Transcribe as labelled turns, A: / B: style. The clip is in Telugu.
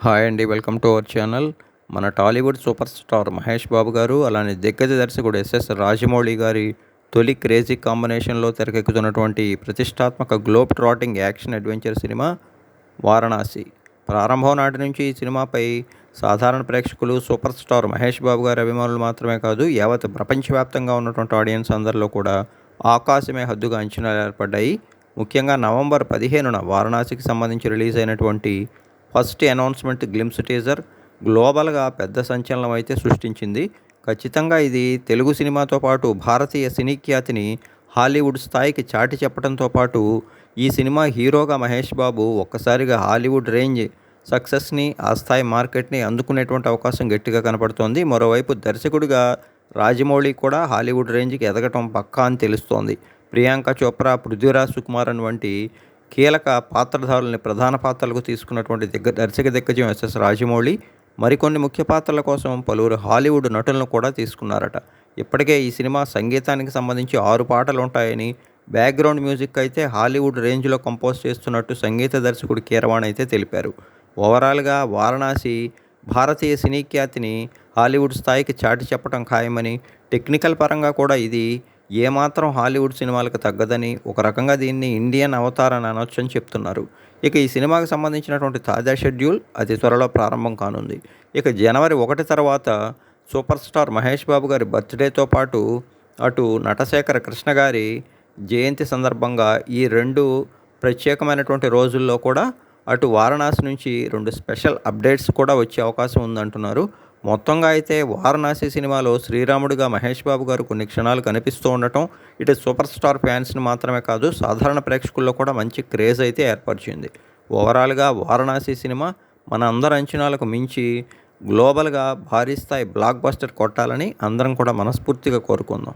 A: హాయ్ అండి. Welcome to our channel. మన టాలీవుడ్ సూపర్ స్టార్ మహేష్ బాబు గారు, అలానే దిగ్గజ దర్శకుడు ఎస్ఎస్ రాజమౌళి గారి తొలి క్రేజీ కాంబినేషన్లో తెరకెక్కుతున్నటువంటి ప్రతిష్టాత్మక globe trotting action adventure cinema 'Varanasi'. ప్రారంభం నాటి నుంచి ఈ సినిమాపై సాధారణ ప్రేక్షకులు, సూపర్ స్టార్ మహేష్ బాబు గారి అభిమానులు మాత్రమే కాదు, యావత్ ప్రపంచవ్యాప్తంగా ఉన్నటువంటి ఆడియన్స్ అందరిలో కూడా ఆకాశమే హద్దుగా అంచనాలు ఏర్పడ్డాయి. ముఖ్యంగా నవంబర్ 15న వారణాసికి సంబంధించి రిలీజ్ అయినటువంటి ఫస్ట్ అనౌన్స్మెంట్ గ్లిమ్స్ టీజర్ గ్లోబల్గా పెద్ద సంచలనం అయితే సృష్టించింది. ఖచ్చితంగా ఇది తెలుగు సినిమాతో పాటు భారతీయ సినీ ఖ్యాతిని హాలీవుడ్ స్థాయికి చాటి చెప్పడంతో పాటు ఈ సినిమా హీరోగా మహేష్ బాబు ఒక్కసారిగా హాలీవుడ్ రేంజ్ సక్సెస్ని, ఆ స్థాయి మార్కెట్ని అందుకునేటువంటి అవకాశం గట్టిగా కనపడుతోంది. మరోవైపు దర్శకుడిగా రాజమౌళి కూడా హాలీవుడ్ రేంజ్కి ఎదగటం పక్కా అని తెలుస్తోంది. ప్రియాంక చోప్రా, పృథ్వీరాజ్ సుకుమారన్ వంటి కీలక పాత్రధారుల్ని ప్రధాన పాత్రలకు తీసుకున్నటువంటి దర్శక దిగ్గజం ఎస్ఎస్ రాజమౌళి మరికొన్ని ముఖ్య పాత్రల కోసం పలువురు హాలీవుడ్ నటులను కూడా తీసుకున్నారట. ఇప్పటికే ఈ సినిమా సంగీతానికి సంబంధించి 6 పాటలు ఉంటాయని, బ్యాక్గ్రౌండ్ మ్యూజిక్ అయితే హాలీవుడ్ రేంజ్లో కంపోజ్ చేస్తున్నట్టు సంగీత దర్శకుడు కీరవాణి అయితే తెలిపారు. ఓవరాల్గా వారణాసి భారతీయ సినీ ఖ్యాతిని హాలీవుడ్ స్థాయికి చాటి చెప్పడం ఖాయమని, టెక్నికల్ పరంగా కూడా ఇది ఏమాత్రం హాలీవుడ్ సినిమాలకు తగ్గదని, ఒక రకంగా దీన్ని ఇండియన్ అవతార్ అని అనొచ్చని చెప్తున్నారు. ఇక ఈ సినిమాకి సంబంధించినటువంటి తాజా షెడ్యూల్ అతి త్వరలో ప్రారంభం కానుంది. ఇక జనవరి 1 తర్వాత సూపర్ స్టార్ మహేష్ బాబు గారి బర్త్డేతో పాటు అటు నటశేఖర కృష్ణ గారి జయంతి సందర్భంగా ఈ 2 ప్రత్యేకమైనటువంటి రోజుల్లో కూడా అటు వారణాసి నుంచి 2 స్పెషల్ అప్డేట్స్ కూడా వచ్చే అవకాశం ఉందంటున్నారు. మొత్తంగా అయితే వారణాసి సినిమాలో శ్రీరాముడిగా మహేష్ బాబు గారు కొన్ని క్షణాలు కనిపిస్తూ ఉండటం ఇటు సూపర్ స్టార్ ఫ్యాన్స్ని మాత్రమే కాదు, సాధారణ ప్రేక్షకుల్లో కూడా మంచి క్రేజ్ అయితే ఏర్పరిచింది. ఓవరాల్గా వారణాసి సినిమా మన అందరి అంచనాలకు మించి గ్లోబల్గా భారీ స్థాయి బ్లాక్ బస్టర్ కొట్టాలని అందరం కూడా మనస్ఫూర్తిగా కోరుకుందాం.